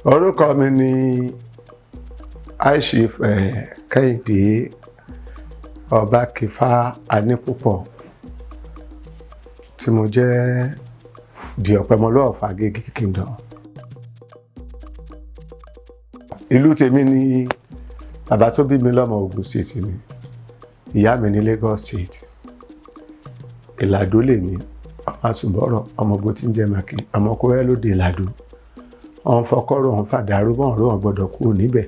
Orúkọ mi ni Chief Kehinde Obakifa Anípúpọ̀ tí mo jẹ́ di Opemoluwa of Agege Kingdom. Ìlú tèmi ni bàbá tó bí mi lọ́mọ Ogun State ni, ìyá mi ní Lagos State. Ìlàdó lèmi, ọmọ Àsùnbọ̀rọ̀, ọmọ ogun tí ń jẹ́ Màkì, ọmọ Kúrẹ́ lóde Ìlàdó. Wọ́n fọkọ́rọ̀ wọn fàdárú bọ́n ró wọn gbọ́dọ̀ kúrò níbẹ̀.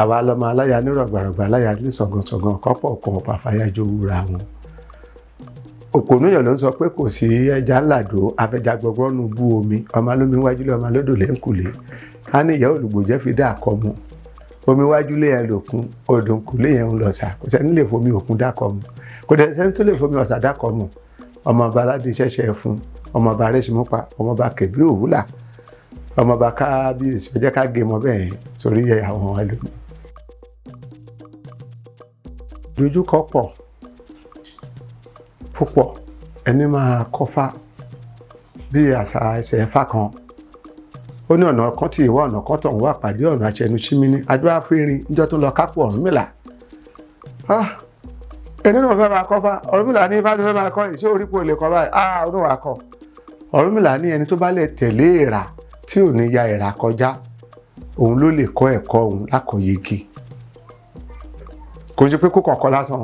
Àwa lọ́mọ aláya nírọ̀gbàrọ̀gbà aláya ní sọ̀gànsọ̀gàn kọ́pọ̀ kan pàfàyà jowúra wọn. Òpònúyàn ló ń sọ pé kò sí ẹja ńlàdó afẹja gbọgbọ́nù bú omi, ọmọ alómi wájú lé ọmọ alódò lẹ́ńkùlé. Ká ní ìyá olùgbòjẹ́ fi dá àkọ́ mu. Omi wájú lé yẹn lòkun, odò ńkùlé yẹn ń lọ sà. Kò sẹ́ni lè fomi òkun dákọ̀ mu. Kò dẹ̀ sẹ́ni tó lè fomi ọ̀sà dákọ̀ mu. Ọmọ ọba aládé ṣẹ̀ṣẹ̀ fún, ọmọ ọba arẹ́sìmúpa, ọmọ ọba kẹ̀bí òwúlà, ọmọ ọba kábíyèsí ó jẹ́ ká gé mọ́ bẹ́ẹ̀ torí àwọn ẹlòmíì. Dojúkọ pọ̀ púpọ̀, ẹni máa kọ́fá bí àṣà ẹsẹ̀ ẹ̀fà kan. Ó ní ọ̀nà kan tí ìwọ ọ̀nà kan tọ̀hún wà pàdé ọ̀nà àṣẹnu símíní adúrà fínrin níjọ́ tó lọ kápò Ọ̀rúnmìlà. Ẹni náà fẹ́ máa kọ́fá, Ọ̀rúnmìlà ní ifá tó fẹ́ máa kọ́ ìṣe orí kò lè kọ́ báyìí. Ọdún wa kọ́. Ọ̀rúnmìlà ní ẹni tó bá lè tẹ̀lé èèrà tí ò ní ya èèrà kọjá, òun ló lè kọ́ ẹ̀kọ́ òun lákọ̀yege. Kò jẹ́ pé kó kọ̀ọ̀kan lásán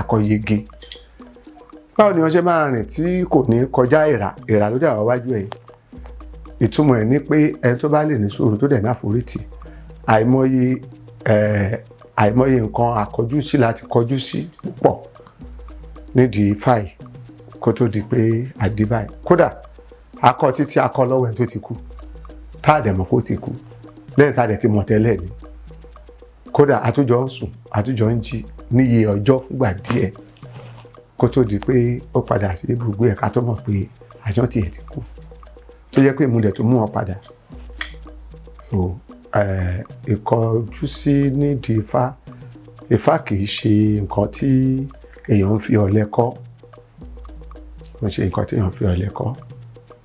àkọ̀yege. Báwo ni wọ́n ṣe máa rìn tí kò ní kọjá èèrà ló dà wá wájú ẹ̀? Ìtumọ̀ ẹ̀ ní pé ẹni tó bá lè ní sùúrù tó dẹ̀ ní àforítì, àìmọye nǹkan àkọjú sí láti kọjú sí púpọ̀ nídìí fáì kó tó di pé àdìbáyì. Kódà akọ títí akọ lọ́wọ́ ẹ̀ tó ti kú, táàdẹ̀mọ̀ kó ti kú, lẹ́yìn táàdẹ̀ ti mọ̀ tẹ́lẹ̀ ni. Kódà àtújọ ń sùn, àtújọ ń jí níye ọjọ́ fúngbà díẹ̀ kó tó di pé ó padà sí ibùgbé ẹ̀ ká tó mọ̀ pé àjọ tiẹ̀ ti kú. Tó jẹ́ pé ìmúdẹ̀ tó mú wọn padà. So ìkọjú sí nídìí Ifá kì í ṣe nǹkan tí èèyàn ń fi ọ̀lẹ kọ́. Kò ṣe nǹkan tí èèyàn ń fi ọ̀lẹ kọ́.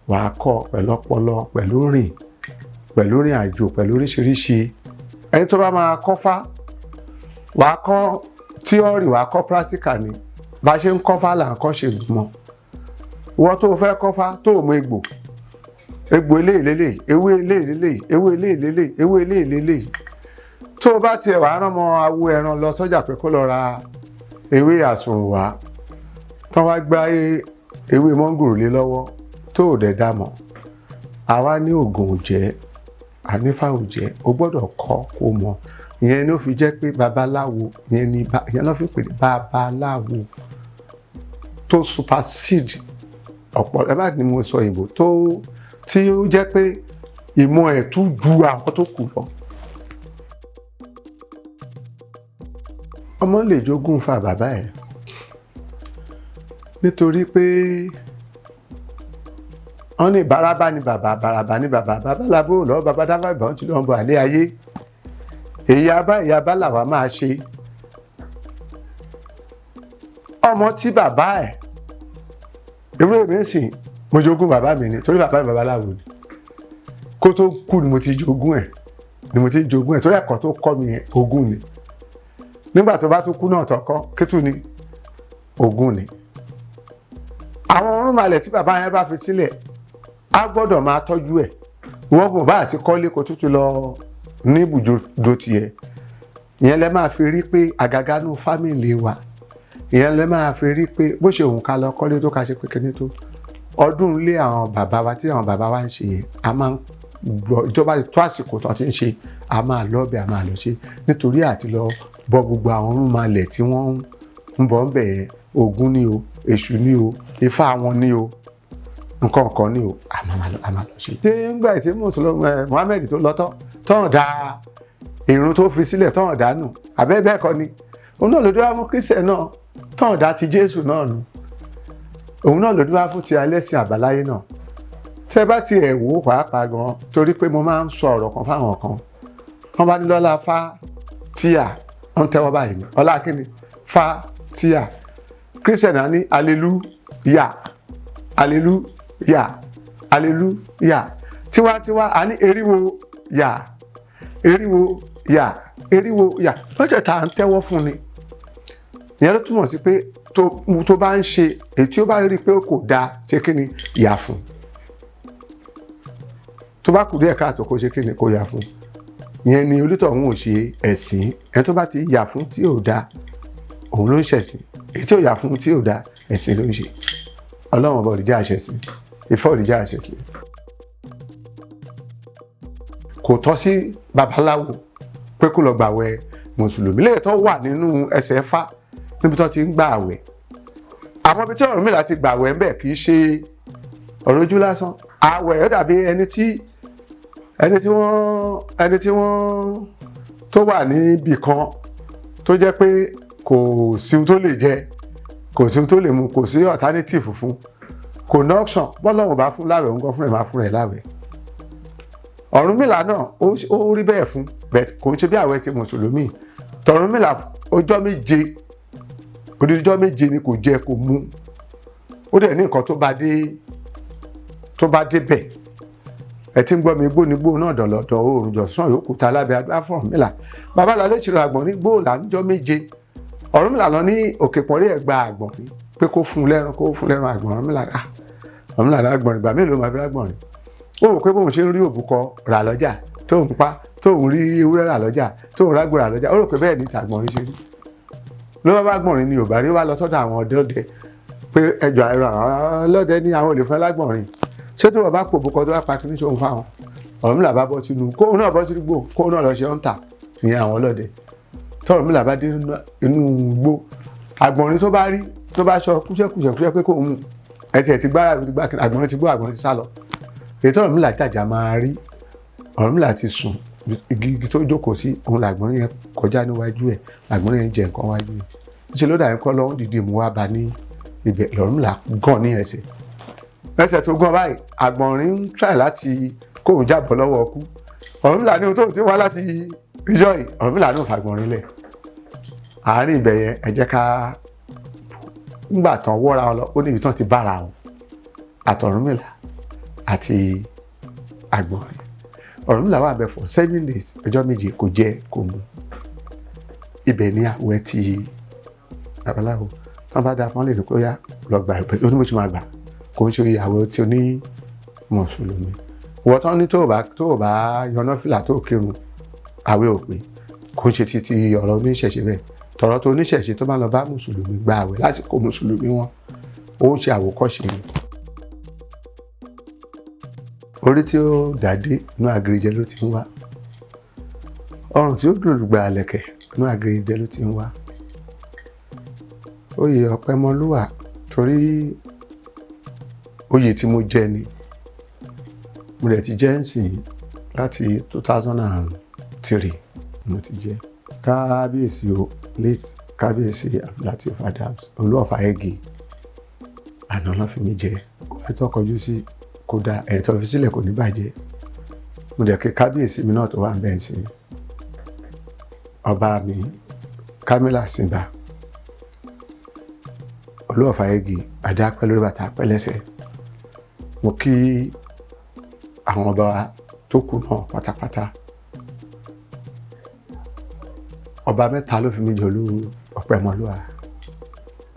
Wàá kọ́ pẹ̀lú ọpọlọ, pẹ̀lú rìn àjò, pẹ̀lú oríṣiríṣi. Ẹni tó bá máa kọ́fá, wàá kọ́ tíọ́rì, wàá kọ́ practical ni. Bá ṣe ń kọ́fá là ń kọ́ ṣe gbùmọ̀. Wọ́n tó fẹ́ kọ́fá tó mọ egbò eléyìí, ewé eléyìí, ewé eléyìí. Tó bá tiẹ̀ wàá rán mọ́ awo ẹran lọ sọ́jà pé kó lọ ra ewé àsùnwọ̀n wá, tán wá gbá ewé mọ́ngòrò lé lọ́wọ́ tó dẹ̀ dámọ̀. Àwa ní ògùn òjẹ́, ànífà òjẹ́, o gbọ́dọ̀ kọ́ kó mọ̀. Ìyẹn ló fi jẹ́ pé babaláwo, ìyẹn ló fi pè ní babaláwo tó supersede ọ̀pọ̀ ẹ bá ní mo sọ ìbò tí ó jẹ́ pé ìmọ̀ ẹ̀ tún ju àwọn tó kù lọ. Ọmọ lè jogún fa bàbá ẹ̀ nítorí pé wọ́n ní bàràbà ní bàbá, bàràbà ní bàbá, babaláwo lọ́wọ́ bàbá dábà ìbọn tí lọ́wọ́ bọ̀ àlẹ́ ayé. Ìyá bá làwa máa ṣe. Ọmọ tí bàbá ẹ̀ irú èmi ń sìn, mo jogún bàbá mi ni torí bàbá mi babaláwo ni. Kó tó kú ni mo ti jogún ẹ̀ torí ẹ̀kọ́ tó kọ́ mi yẹn ogún ni. Nígbà tó bá tún kú náà tọkọ kétù ni ogún ni. Àwọn Orunmila tí bàbá yẹn bá fi sílẹ̀ á gbọ́dọ̀ máa tọ́jú ẹ̀. Wọ́n kò bá àti kọ́lé kó tútù lọ ní ibùdó tiẹ̀. Ìyẹn lẹ máa fi rí pé àgàgà nú fámìlì wa. Ìyẹn lẹ máa fi rí pé bó ṣe òun ká lọ kọ́lé tó ká ṣe pé kíní tó. Ọdún ilé àwọn bàbá wa tí àwọn bàbá wa ń ṣe yẹn, a máa ń gbọ́ ìjọba tó àsìkò tó ti ń ṣe, a máa lọ bẹ̀, a máa lọ ṣe nítorí àti lọ bọ gbogbo àwọn Orunmila tí wọ́n ń bọ̀ ń bẹ̀ yẹn. Ògún ni o, Èṣù ni o, Ifá wọn ni o, nǹkan kan ni o, a máa lọ ṣe. Ṣé ńgbà tí Muhammad tó lọ tán dá ìrun tó fi sílẹ̀ tán dànù àbẹ́bẹ́ kọ́ ni. Òun náà ló dúró fún Kírísítẹ̀ náà tán dá ti Jésù náà nù. Òun náà ló dúró fún ti ẹlẹ́sìn àbáláyé náà. Tẹ́ bá ti ẹ̀ wò pàápàá gan torí pé mo máa ń sọ ọ̀rọ̀ kan fáwọn kan. Wọ́n bá ní lọ́lá fá tíà wọ́n tẹ́wọ́ báyìí ni ọlá kíni Fátíà. Christian á ní hallelujah hallelujah hallelujah. Tiwantiwa á ní eriwo yà eriwo yà eriwo yà. lọ́jọ́ tá à ń tẹ́wọ́ fún ni ìyẹn ló túmọ̀ sí pé tó bá ń ṣe èyí tí ó bá rí pé kò dáa ṣe kí ni yà fún. tó bá kù díẹ̀ káàtó kó ṣe kí ni kó yà fún. ìyẹn ni onítọ̀hún ò ṣe ẹ̀sìn. ẹni tó bá ti yà fún tí ò dáa òun ló ń ṣẹ̀sìn. èyí tí ò yà fún tí ò dáa ẹ̀sìn ló ń ṣe. ọlọ́run ọba òrìjà àṣẹ̀sìn Ifá òrìjà àṣẹ̀sìn. kò tọ́ sí babaláwo pé kó lọ gbàwẹ̀ mùsùlùmí lè tó wà nínú ẹsẹ̀ Ifá níbi tó ti ń gbà àwẹ̀. àwọn ibi tí Ọ̀rúnmìlà ti gbàwẹ̀ ń bẹ̀ kì í ṣe ọ̀rọ̀ ojú lásán. àwẹ̀ ó dàbí ẹni tí wọ́n tó wà níbì kan tó jẹ́ pé kò sí ohun tó lè jẹ kò sí ohun tó lè mu kò sí alternative fún kò ní option bọ́lọ́run bá fún láwẹ̀ òun kan fún ẹ̀ máa fún ẹ̀ láwẹ̀. Ọ̀rúnmìlà náà ó rí bẹ́ẹ̀ fún bẹ́ẹ̀ kò ń ṣe bí àwẹ̀ ti mùsùlùmí. tọ̀rúnmìlà ọjọ́ méje odidijọ́ méje ni kò jẹ kò mu. ó dẹ̀ ní nǹkan tó bá dé bẹ̀. ẹ ti ń gbọ́ mi gbónigbó náà dọ̀lọ́dọ̀ oòrùn jọ̀sán yòókù ta lábẹ́ agbá fún Ọ̀rúnmìlà. Babaláwo ṣírò àgbọ̀nrín gbòòlà níjọ́ méje. Ọ̀rúnmìlà lọ ní òkè pọ̀nrí ẹ̀gbà àgbọ̀nrín pé kó fún lẹ́ran àgbọ̀nrín. Ọ̀rúnmìlà àgbọ̀nrín ìgbà mélòó máa fi àgbọ̀nrín. ó rò pé bóun ṣe ń rí òbúkọ rà lọ́jà tóun pa tóun rí ewúrẹ́ rà lọ́jà tóun rágbò rà lọ́jà ó rò pé bẹ́ẹ̀ ni tàgbọ̀nrín ṣe rí. ló bá gbọ̀nrín ni Yorùbá rí wá lọ sọ́dọ̀ àwọn ọdẹ pé ẹjọ́ ẹ̀rọ àwọn ọlọ́dẹ ní àwọn olè fún lágbọ̀nrín ṣé tó wọ́n bá pò òbúkọ tó bá pa kí ní ṣòun fáwọn. Ọ̀rúnmìlà bá bọ́ sínú kóun náà bọ́ sínú gbò kóun náà lọ ṣe ọ́ntà ní àwọn ọlọ́dẹ. tọ́rúnmìlà bá dé inú gbó àgbọ̀nrín tó bá rí tó bá ṣọ kúṣẹ́kúṣẹ́ pé kóun mú ẹ̀tì ti gbára àgbọ̀nrín ti gbó àgbọ̀nrín ti sá lọ. èyí tọ́rúnmìlà jàjà máa rí Ọ̀rúnmìlà ti sùn igi tó jókòó sí òun làgbọ̀nrín yẹn kọjá níwájú ẹ̀ làgbọ̀nrín yẹn jẹ nǹkan wájú ẹ̀ ṣe ló dàbí kọ́ lọ́wọ́ dìde mú wá ba ní ibẹ̀ l'Ọ̀rúnmìlà gàn ní ẹsẹ̀ tó gàn báyìí àgbọ̀nrín ń try láti kóun jábọ̀ lọ́wọ́ ọkú. Ọ̀rúnmìlà ní ohun tóun ti wá láti ìjọ yìí Ọ̀rúnmìlà náà fàgbọ̀nrín lẹ̀. àárín ibẹ̀ yẹn ẹ jẹ́ ká ńgbà tán wọ́ra wọn lọ ó níbi tán ti bára wọn àtọ̀rúnmìlà àti àgbọ̀nrín. Ọ̀rúnmìlà wà bẹ̀ for 7 days ọjọ́ méje kò jẹ kò mu. ibẹ̀ ni àwẹ̀ ti babaláwo tán bá dáa fún lè rí pé ó yá lọ gbà ẹ̀bẹ̀ ó ní mo ti máa gbà kò ń ṣe ìyàwó tí ó ní mùsùlùmí. wọ́n tán ní tó o bá yọná fìlà tó kírun àwẹ̀ ò pé kò ń ṣe títí ọ̀rọ̀ oníṣẹ̀ṣe bẹ́ẹ̀ tọ̀rọ̀ tó oníṣẹ̀ṣe tó bá lọ bá mùsùlùmí gba àwẹ̀ lásìkò mùsùlùmí wọn ó ń ṣe àwòkọ́ṣe ni. orí tí ó dàdé inú Agege ló ti ń wá ọrùn tí ó dùn gbà lẹ̀kẹ̀ inú Agege ló ti ń wá. oyè Opemoluwa torí oyè tí mo jẹ ni mo dẹ̀ ti jẹ́ ń sìn láti 2003 mo ti jẹ́. kábíyèsí o late kábíyèsí Abdulateef Adams Olú of Agege àná ló fi mí jẹ ẹ tó kọjú sí kódà ẹ̀ tó fi sílẹ̀ kò ní bàjẹ́. mo dẹ̀ kí kábíyèsí mi náà tó wà ń bẹ́ẹ̀ sí ọba mi Kámílà Sìnbà Olú of Agege adé apẹ́ lórí bàtà apẹ́ lẹ́sẹ̀. mo kí àwọn ọba tó kù náà pátápátá. ọba mẹ́ta ló fi mí jẹ Olú Opemoluwa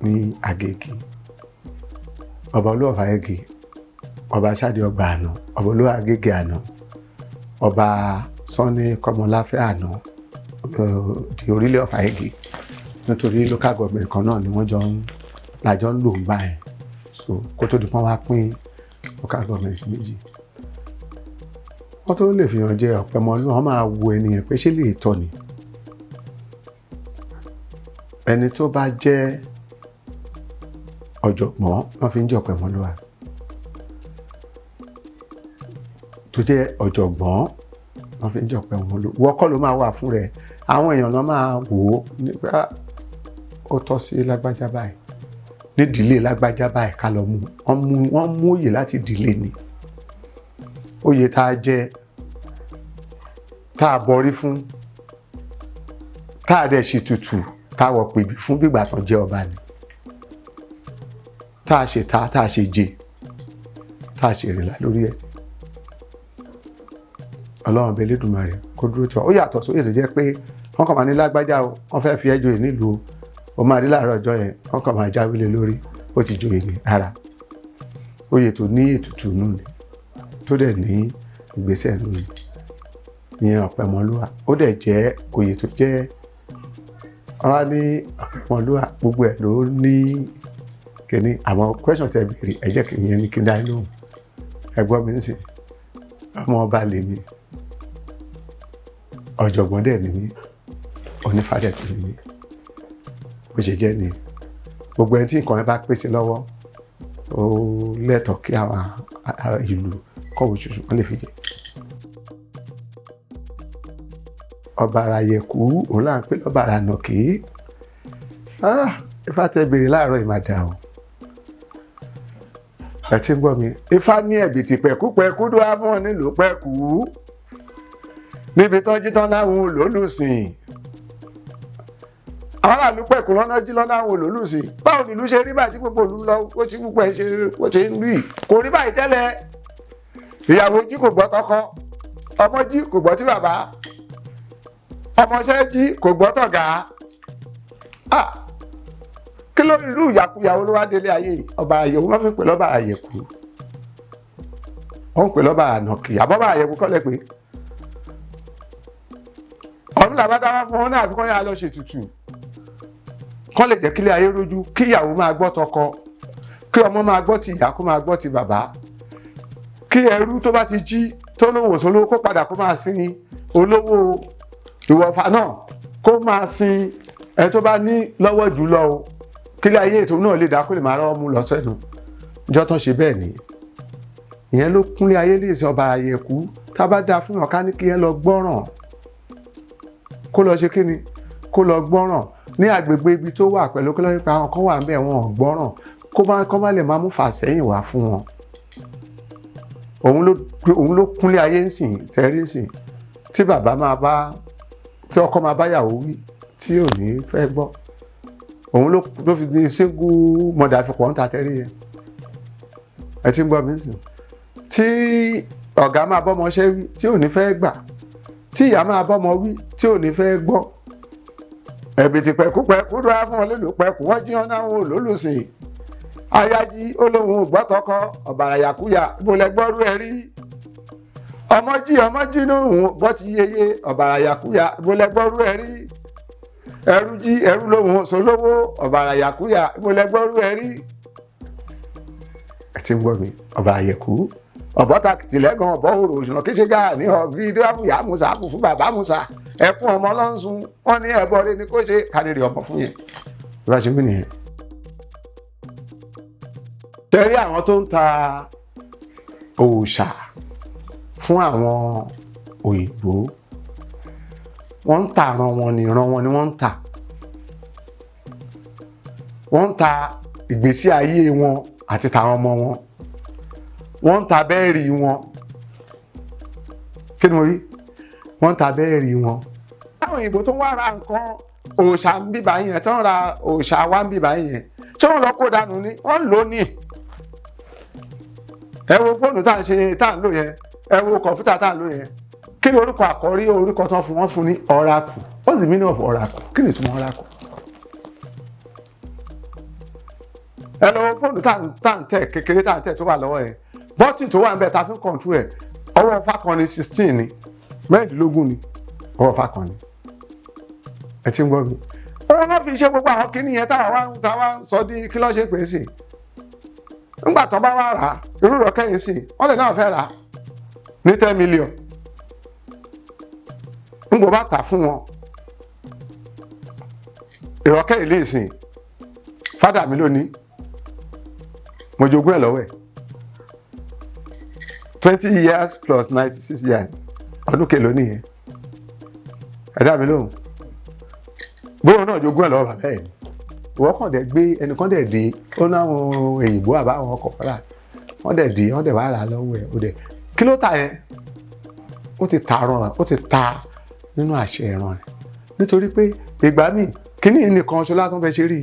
ní Agege. ọba Olú of Agege ọba Ṣáde ọgbà àná ọba Olú Agege àná ọba Sanni Kọ́mọláfẹ́ àná di orílẹ̀ of Agege nítorí local government kan náà ni wọ́n lájọ ń lò ń bá ẹ̀ so kó tó di pọ́n wá pín local government méjì. wọ́n tó lè fi hàn jẹ Opemoluwa wọ́n máa wo ènìyàn pé ṣé lè tọ́ ni. ẹni tó bá jẹ́ ọ̀jọ̀gbọ́n wọ́n fi ń jẹ́ Opemoluwa tó jẹ́ ọ̀jọ̀gbọ́n wọ́n fi ń jẹ́ Opemoluwa wọ́kọ́ ló máa wà fún rẹ̀ àwọn èèyàn ló máa wò ó nípa ó tọ́ sí lágbájá báyìí nídìílé lágbájá báyìí ká lọ mú wọ́n mú òye láti ìdílé ni òye tá a jẹ tá a bọrí fún tá a dẹ̀ ṣe tutù táwọ̀ pèbí fún gbígbà tán jẹ́ ọba ni, tá a ṣe ta tá a ṣe jẹ tá a ṣe rìnlá lórí ẹ̀. Ọlọ́run bẹ Lédùmarè kó dúró tí wọ́n. Ó yàtọ̀ sóyè tó jẹ́ pé wọ́n kàn máa ní lágbájá o, wọ́n fẹ́ fi ẹjọ́ yìí nílùú o máa rí láàárọ̀ ọjọ́ yẹn wọ́n kàn máa jáwé lé lórí ó ti joyè ní rárá. Oyè tó ní ètùtù nù ni, tó dẹ̀ ní ìgbésẹ̀ nù ni, ìyẹn Opemoluwa. Ó dẹ̀ jẹ́ oyè tó jẹ́ wọ́n á ní Opemoluwa gbogbo ẹ̀ ló ní kíní. Àwọn question tẹ́ béèrè ẹ jẹ́ kí ìyẹn ní kí n dá lóhùn. Ẹgbọ́n mi ń sìn ọmọ ọba lèmi, ọ̀jọ̀gbọ́n dẹ̀ ni mí, onífàdẹ̀ tó ni mí, bó ṣe jẹ́ ni. Gbogbo ẹni tí nǹkan ẹ bá pèsè lọ́wọ́ ó lẹ́tọ̀ọ́ kí àwọn ìlú kọ̀wé ṣoṣo wọ́n lè fi jẹ. Ọba ara yẹ̀kú òun là ń pè lọ́ba ara nàkè. Ifá tẹ́ béèrè láàárọ̀ ìmàdà o. Ẹ ti ń gbọ́ mi. Ifá ní ẹ̀bìtì pẹ̀kúpẹ̀kú dó á fún ọ nílùú pẹ̀kú. Níbi tán jí tán láwọn olólùsìn. Àwọn aráàlú pẹ̀kú lọ́nà jí lọ́nà àwọn olólùsìn. Báwo ni ìlú ṣe rí báyìí tí gbogbo ìlú lọ ó ṣe gbogbo ẹ̀ ṣe ń rí? Kò rí báyìí tẹ́lẹ̀. Ìyàwó jí kò gbọ́ tọkọ. Ọmọ jí kò gbọ́ tí bàbá. Ọmọọṣẹ́ jí kò gbọ́ tọ̀gá. Kí ló irú ìyàkuyàwó ló wá délé ayé ọba àyẹ̀wò wọ́n fi pè lọ́ba àyẹ̀kú. Wọ́n ń pè lọ́ba ànàkì àbọ́bà àyẹ̀kú kọ́lẹ̀ pé ọdún làbá dáwà fún wọn náà àfikún yà lọ ṣètùtù kọ́ lè jẹ́ kílé ayé rójú, kí ìyàwó máa gbọ́ tọkọ, kí ọmọ máa gbọ́ ti ìyá kó máa gbọ́ ti bàbá, kí ẹrú tó bá ti jí tó lówó sólówó kó padà kó máa sin olówó ìwọ̀fà náà, kó máa sin ẹ tó bá ní lọ́wọ́ jùlọ o, kílé ayé ètò náà lè dá kó lè máa rọ́ mú lọ sẹ́nu. Ìjọ tán ṣe bẹ́ẹ̀ ni ìyẹn ló kúnlé ayé lè sin ọba àyẹ̀kú. Tá bá dáa fún ọ̀ká ní kí ẹ lọ gbọ́ràn, kó lọ ṣe kíni, kó lọ gbọ́ràn ní agbègbè ibi tó wà pẹ̀lú kí lọ́yìn pa àwọn kan wà ńbẹ̀ wọn ò gbọ́ràn, kó má lè máa mú fàsẹ́yìn wá fún wọn. Òun ló kúnlé ayé ń sìn tẹ́rí ń sìn tí bàbá máa bá tí ọkọ máa bá yàwó wí tí ò ní fẹ́ gbọ́. Òun ló fi ní single mother fi pọ̀ ń ta tẹ́rí yẹn. Ẹ ti ń gbọ́ mi sìn. Tí ọ̀gá máa bọ́mọṣẹ́ wí tí ò ní fẹ́ gbà, tí ìyá máa bọ́mọ wí tí ò ní fẹ́ gbọ́. Ẹ̀bìtì pẹ̀kúpẹ̀kú dó á fún ọ nílùú pẹ̀kú wọ́n jí ọ́n náà olólùsìn. Ayájí olóhùn ògbọ́tọkọ ọ̀bàrà yàkúyà ìbòlẹ̀ gbọ́rú ẹ rí. Ọmọ jí lóhùn gbọ́ ti yeye ọ̀bàrà yàkúyà ìbòlẹ̀ gbọ́rú ẹ rí. Ẹrú jí ẹrú lóhùn sólówó ọ̀bàrà yàkúyà ìbòlẹ̀ gbọ́rú ẹ rí. Ẹ ti ń gbọ́ mi ọ̀bàrà yẹ̀kú. Ọ̀bọ́ta tìlẹ́gàn ọ̀bọ̀ òrò òṣùnà kéṣe gáà ní ọ̀gbìn ìdíwáfúyà Musa kù fún bàbá Musa ẹkún ọmọ lọ́nsun wọ́n ní ẹ̀bọ rẹ ni kó ṣe kárìrì ọmọ fún yẹn. Ìbá ṣe mí nìyẹn. Tẹ́rí àwọn tó ń ta òòṣà fún àwọn òyìnbó wọ́n ń ta ìran wọn ni wọ́n ń tà. Wọ́n ń ta ìgbésí ayé wọn àti tàwọn ọmọ wọn. Wọ́n ń ta bẹ́ẹ̀rì wọn. Kí ni mo rí? Wọ́n ń ta bẹ́ẹ̀rì wọn. Àwọn òyìnbó tó wá ra nǹkan òòṣà ń bíbá yẹn tó ń ra òòṣà wá ń bíbá yẹn tí wọ́n lọ kó dànù ni wọ́n lò ní. Ẹ wo fóònù tá à ń lò yẹn, ẹ wo kọ̀ǹpútà tá à ń lò yẹn. Kí ni orúkọ àkọ́rí orúkọ tán fún wọn fún ní oracle? What's the meaning of oracle? Kí ni ìtumọ̀ oracle? Ẹ lọ fóònù tá à ń tẹ̀ kékeré tá à ń tẹ̀ tó wà lọ́wọ́ yẹn. Bọ́tìn tó wà ń bẹ̀ ta fi ń kọ̀ǹtú ẹ̀ ọwọ́ fákànni 16 ni 16 ni ọwọ́ fákànni. Ẹ ti ń gbọ́ mi. Wọ́n náà fi ṣe gbogbo àwọn kíní yẹn táwa ń sọ di kí ló ṣe pé sí. Nígbà tó bá wà rà irú rọ̀ kẹ́yìn sí wọ́n lè náà fẹ́ rà ní 10 million. Nígbà bá tà fún wọn ìrọ̀kẹ́ ilé ìsìn fádà mi lónìí mo jogún ẹ̀ lọ́wọ́ ẹ̀ 20 years plus 96 years ọdún kèlò nìyẹn ẹ̀dá mi lóhùn bóyá náà jogún ẹ̀ lọ́wọ́ bàbá ẹ̀ ìwọ́n kàn dẹ̀ gbé ẹnìkan dẹ̀ dé ó náwọn òyìnbó àbáwọn ọkọ̀ fọ́lá wọ́n dẹ̀ dé wọ́n dẹ̀ wá rà lọ́wọ́ ẹ̀ ó dẹ̀ kí ló tà yẹn ó ti ta nínú àṣẹ ẹran rẹ̀ nítorí pé ìgbà míì kíní nìkan ṣọlá tó ń fẹ́ ṣe rí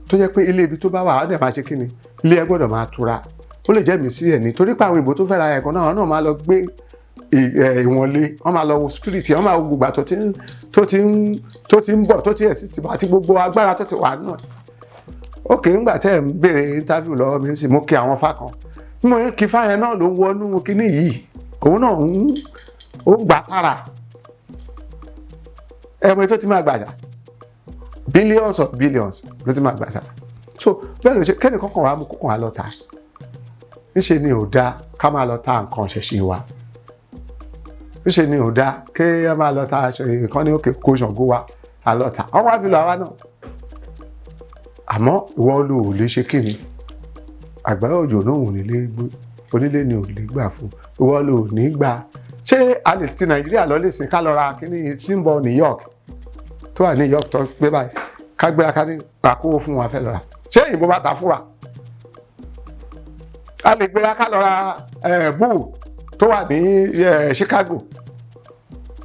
tó jẹ́ pé ilé ibi tó bá wà á dẹ̀ máa ṣe kíni ilé ẹ gbọ́dọ̀ máa tura ó lè jẹ́ mi sí ẹ̀ ní torí pé àwọn ìbò tó fẹ́ ra ẹ̀kan náà máa lọ gbé ìwọ̀nlé wọ́n máa lọ wo spirit wọ́n máa wo gbogbo tó ti ń bọ̀ tó ti exist àti gbogbo agbára tó ti wà náà. ókè ńgbà tẹ́ ẹ̀ ń béèrè interview lọ́wọ́ mi sì mú kí àwọn fákan mo yẹ kí fáyẹn náà ló ń wọnú kíní yìí òun náà ó gbà sára ẹ̀mọ́ tó ti máa gbàjà billions of billions ló ti máa gbà sára so bẹ́ẹ̀ ló ṣe kẹ́ni kọ́kàn wá mú kọ́kàn wá lọ ta níṣe ni ò dáa ká máa lọ ta nǹkan ṣẹ̀ṣẹ̀ wa níṣe ni ò dáa kí a máa lọ ta aṣọ ìkan ní òkè kó ṣàngó wa a lọ ta ọwọ́ àbílọ̀ àwa náà àmọ́ ìwọ ló ò lè ṣe kíni àgbàrá òjò náà ò ní lè gbé onílé ni ò lè gbà fún ìwọ ló ò ní gbà ṣé a lè ti Nàìjíríà lọ lè sìn ká lọ ra kíní symbol New York tó wà ní New York tó gbé báyìí ká gbéra ká ní pàkó fún wa fẹ́ lọ ra ṣé ìbò bá ta fún wa a lè gbéra ká lọ ra bull tó wà ní Chicago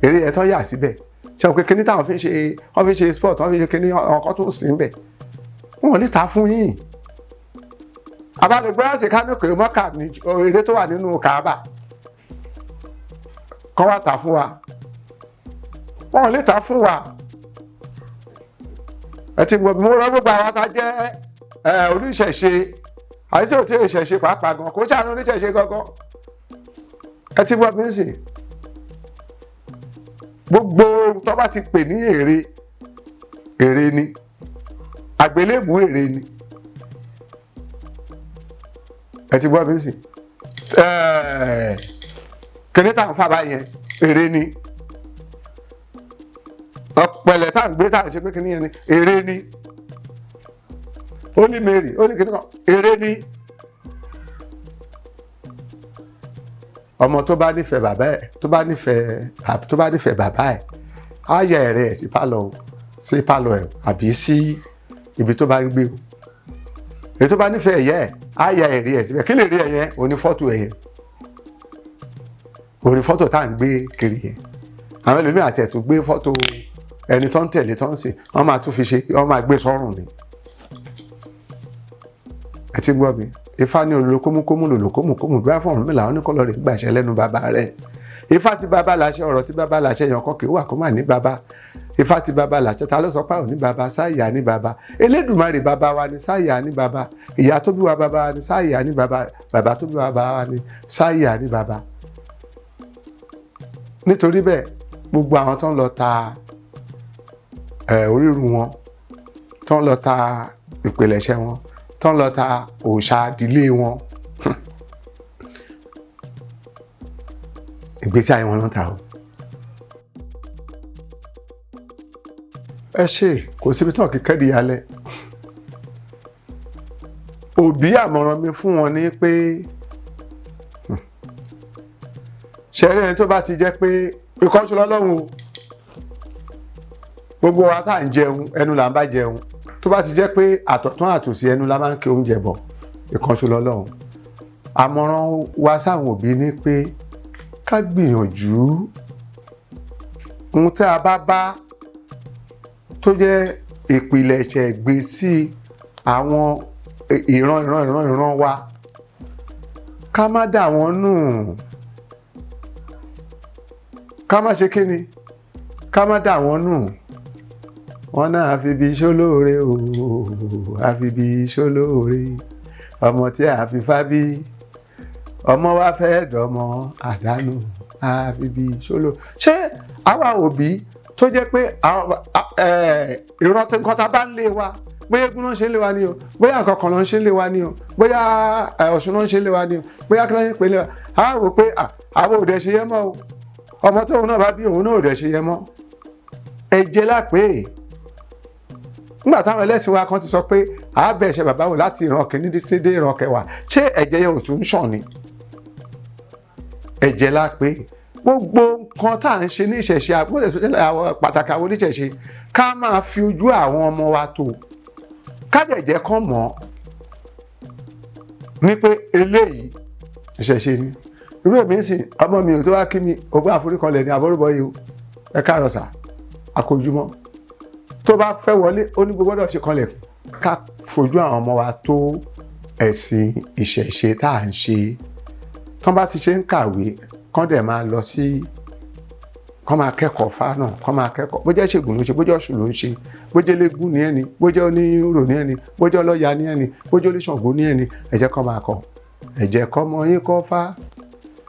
èrè ẹ̀ tó yà síbẹ̀ ṣe òkè kíní táwọn fi ń ṣe sport wọ́n fi ṣe kíní ọkọ̀ tó ń sìn bẹ̀ wọ́n lè ta fún yín àbálẹ̀ gbéra sí kánòkè mọ́kà ní èrè tó wà nínú Kaaba kọ́ wá ta fún wa wọ́n lè ta fún wa ẹ ti gbọ́ mo rọ gbogbo àwọn tá jẹ́ oníṣẹ̀ṣe àti tí ò tí ò ṣẹ̀ṣe pàápàá gan kò ṣàánú oníṣẹ̀ṣe gangan ẹ ti gbọ́ bí ń sìn gbogbo tó bá ti pè ní èrè ni àgbélébù èrè ni ẹ ti gbọ́ bí ń sìn kìnní tá à ń fà báyẹn èrè ni ọ̀pẹ̀lẹ̀ tá à ń gbé tá à ń ṣe pé kìnní yẹn ni èrè ni ó ní mary ó ní kìnní kan èrè ni ọmọ tó bá nífẹ̀ẹ́ bàbá ẹ̀ tó bá nífẹ̀ẹ́ bàbá ẹ̀ á yẹ ẹ̀rẹ̀ ẹ̀ sí pálọ̀ ẹ̀ àbí sí ibi tó bá gbé o èyí tó bá nífẹ̀ẹ́ ẹ̀yẹ́ ẹ̀ á yẹ ẹ̀rẹ̀ ẹ̀ síbẹ̀ kí lè rí ẹ̀yẹ́ oní fọ́tò ẹ̀yẹ́ orí fọ́tò tá à ń gbé kiri yẹn àwọn ẹlòmíràn àti ẹ̀tún gbé fọ́tò ẹni tó ń tẹ̀lé tó ń sìn wọ́n máa tún fi ṣe wọ́n máa gbé sọ́rùn ni ẹ ti gbọ́ mi Ifá ní olùlókómúkómú lòlókómúkómú bí wọ́n fún Orunmila oníkọ́lọ́ rẹ̀ gbàṣẹ lẹ́nu bàbá rẹ̀ Ifá ti bàbá láṣẹ ọ̀rọ̀ tí bàbá láṣẹ yan kan kì í wà kó má ní bàbá Ifá ti bàbá láṣẹ ta ló sọ pé ò ní bàbá sáyà ní bàbá Elédùmarè bàbá wa ní sáyà ní bàbá ìyá tó bí wa bàbá wa ní sáyà ní bàbá bàbá tó bí wa bàbá wa ní sáyà ní bàbá nítorí bẹ́ẹ̀ gbogbo àwọn tó ń lọ ta orírun wọn tó ń lọ ta ìpilẹ̀ṣẹ̀ wọn tó ń lọ ta òòṣà ìdílé wọn ìgbésí ayé wọn ló ń ta o. ẹ ṣe kò síbi tí wọn kì í kẹ́rì alẹ́ òbí àmọ̀ràn mi fún wọn ni pé ṣẹ̀rí ẹni tó bá ti jẹ́ pé ìkọ́ṣù lọ́lọ́run o gbogbo wa tá à ń jẹun ẹnu là ń bá jẹun tó bá ti jẹ́ pé àtọ̀tún àtòsí ẹnu la máa ń kí oúnjẹ bọ̀ ìkọ́ṣù lọ́lọ́run àmọ̀ràn wa sáwọn òbí ni pé ká gbìyànjú ohun tí a bá tó jẹ́ ìpìlẹ̀ṣẹ̀ gbé sí àwọn ìran wa ká má dà wọ́n nù ká má ṣe kíni ká má dà wọ́n nù wọ́n náà àfi bí ṣólóore o àfi bí ṣólóore ọmọ tí a fi fá bí ọmọ wa fẹ́ dọmọ àdánù àfi bí ṣólóore ṣé àwa òbí tó jẹ́ pé ìran tí nǹkan tá a bá ń lé wa bóyá egun náà ṣe ń lé wa ni o bóyá nǹkan kan náà ṣe ń lé wa ni o bóyá ọ̀ṣun náà ṣe ń lé wa ni o bóyá kí ló ń pè lé wa á rò pé àwọn òde ṣe yẹ mọ́ o ọmọ tóun náà bá bí òun náà òde ṣe yẹ mọ́ ẹ̀jẹ̀ lápè nígbà táwọn ẹlẹ́sìn wa kan ti sọ pé àábẹ̀ ẹ̀ṣẹ̀ bàbá wò láti ìran kìíní títí dé ìran kẹwàá ṣé ẹ̀jẹ̀ yẹn ò tún ń ṣàn ni ẹ̀jẹ̀ lápè gbogbo nǹkan tá à ń ṣe ní ìṣẹ̀ṣe àwọn pàtàkì àwọn oníṣẹ̀ṣe ká máa fi ojú àwọn ọmọ wa tó ká dẹ̀ jẹ́ kán mọ̀ ní pé eléyìí ìṣẹ̀ṣe ni irú èmi ń sìn ọmọ mi ò tó wá kí mi ògbó àforíkanlẹ̀ ní àbórúbọ yìí ẹ káàárọ̀ sà akójúmọ́ tó bá fẹ́ wọlé ó ní gbogbo ọ̀dọ̀ ṣe kanlẹ̀ ká fojú àwọn ọmọ wa tó ẹ̀sìn ìṣẹ̀ṣe tá à ń ṣe tán bá ti ṣe ń kàwé kán dẹ̀ máa lọ sí kán máa kẹ́kọ̀ọ́ fánà kán máa kẹ́kọ̀ọ́ bó jẹ́ ṣègùn ló ń ṣe bó jẹ́ ọ̀ṣun ló ń ṣe bó jẹ́ légún ní ẹni bó jẹ́ onírò ní ẹni bó jẹ́ ọlọ́ya ní ẹni bó jẹ́ oníṣàngó ní ẹni ẹ jẹ́ kán máa kọ́ ẹ jẹ́ kọ́mọ yín kọ́ fá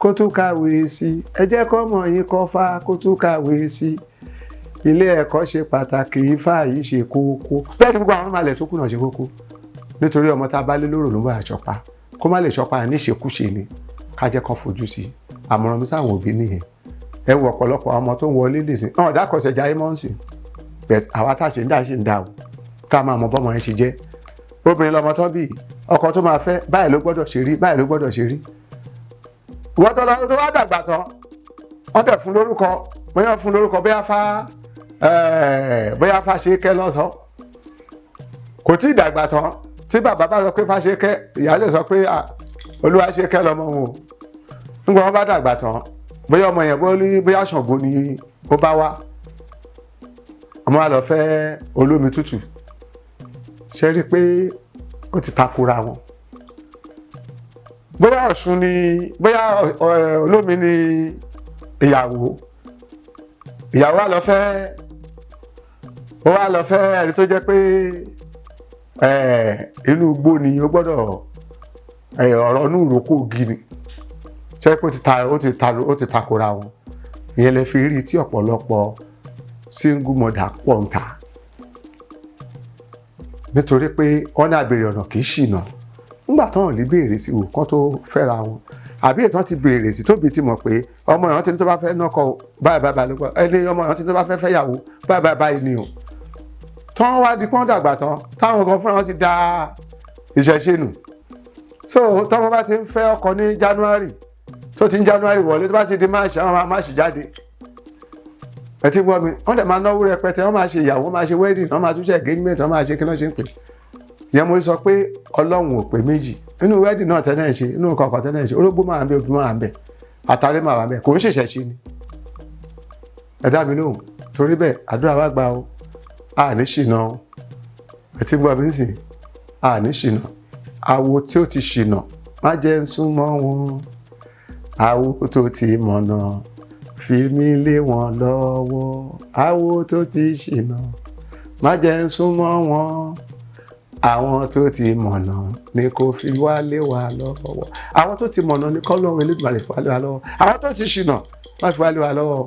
kó tún kàwé sí ẹ jẹ́ kọ́mọ yín kọ́ fá kó tún kàwé sí ilé ẹ̀kọ́ ṣe pàtàkì ifá yìí ṣe kókó bẹ́ẹ̀ ni gbogbo àwọn ọmọ alẹ̀ tó kùnà ṣe kókó nítorí ọmọ tá a bá lé lóró ló ń bá àṣọpá kó má lè ṣọpá níṣekúṣe ni ká jẹ́ kán fojú sí àmọ̀ràn mi sáwọn òbí nìyẹn ẹ wo ọ̀pọ̀lọpọ̀ ọmọ tó ń wọlé lèsìn náà dákọ̀ọ́sẹ̀ jayé mọ́ǹsì bẹ́ẹ̀ àwa tá a ṣe ń dá ṣe ń dá o ká máa mọ bọ́mọ yẹn ṣe jẹ́ obìnrin lọmọ tán bí ọkọ tó máa fẹ́ báyìí ló gbọ́dọ̀ ṣe rí báyìí ló gbọ́dọ̀ ṣe rí ìwọ́n tó lọ tó wá dàgbà tán wọ́n dẹ̀ fún lórúkọ bóyá fa ṣe kẹ́ lọ́sọ̀ kò tí ì dàgbà tán tí bàbá bá sọ pé fa ṣe kẹ́ ìyá lè sọ pé olúwa ṣe kẹ́ lọ́mọ wọn o nígbà wọn bá dàgbà tán bóyá ọmọ yẹn bóyá Ṣàngó ni ó bá wá ọmọ wa lọ fẹ́ olómi tútù ṣe rí i pé ó ti takora wọn bóyá Ọ̀ṣun ni bóyá olómi ni ìyàwó wa lọ fẹ́ ó wá lọ fẹ́ ẹni tó jẹ́ pé inú igbó ni ó gbọ́dọ̀ ọ̀rọ̀ inú ìrókò ògì ni ṣe pé ó ti takora wọn ìyẹn lè fi rí tí ọ̀pọ̀lọpọ̀ single mother pọ̀ ń ta nítorí pé ọ̀nà àbèrè ọ̀nà kì í ṣìnà nígbà táwọn lè béèrè sí wò kán tó fẹ́ra wọn àbí ìtàn ti béèrè sí tóbi ti mọ̀ pé ọmọ ìrántí tí ní tó bá fẹ́ nọ́kọ báyìí ló gbọ́ ẹni ọmọ ìrántí tí tó bá fẹ́ fẹ́yàwó báyìí ni o tán wá di pọ́n dàgbà tán táwọn kan fúnra wọn ti da ìṣẹ̀ṣe nù so tọ́mọ bá ti ń fẹ́ ọkọ ní January tó ti ń January wọlé tó bá ti di March àwọn máa ṣì jáde ẹ ti gbọ́ mi wọ́n dẹ̀ máa náwó rẹpẹtẹ wọ́n máa ṣe ìyàwó wọ́n máa ṣe wedding wọ́n máa tún ṣe engagement wọ́n máa ṣe kí ló ṣe ń pè ìyẹn mo sọ pé Ọlọ́run ò pé méjì inú wedding náà tẹ́lẹ̀ ń ṣe inú kọ̀ọ̀kan tẹ́lẹ̀ ń ṣe orógbó máa ń bẹ obì máa ń bẹ àtàrí máa wà ń bẹ kò ń ṣẹ̀ṣẹ̀ ṣe ni ẹ dá mi lóhùn torí bẹ́ẹ̀ àdúrà wá gbà o àní ṣìnà o ẹ ti gbọ́ mi sìn àní ṣìnà àwo tí ó ti ṣìnà má jẹ́ ń súnmọ́ wọn àwo tó ti mọ̀nà fi mí lé wọn lọ́wọ́ àwo tó ti ṣìnà má jẹ́ ń súnmọ́ wọn àwọn tó ti mọ̀nà ni kò fi wá lé wa lọ́wọ́ àwọn tó ti mọ̀nà ni kọ́ lọ́wọ́ Elédùmarè fi wá lé wa lọ́wọ́ àwọn tó ti ṣìnà má fi wá lé wa lọ́wọ́.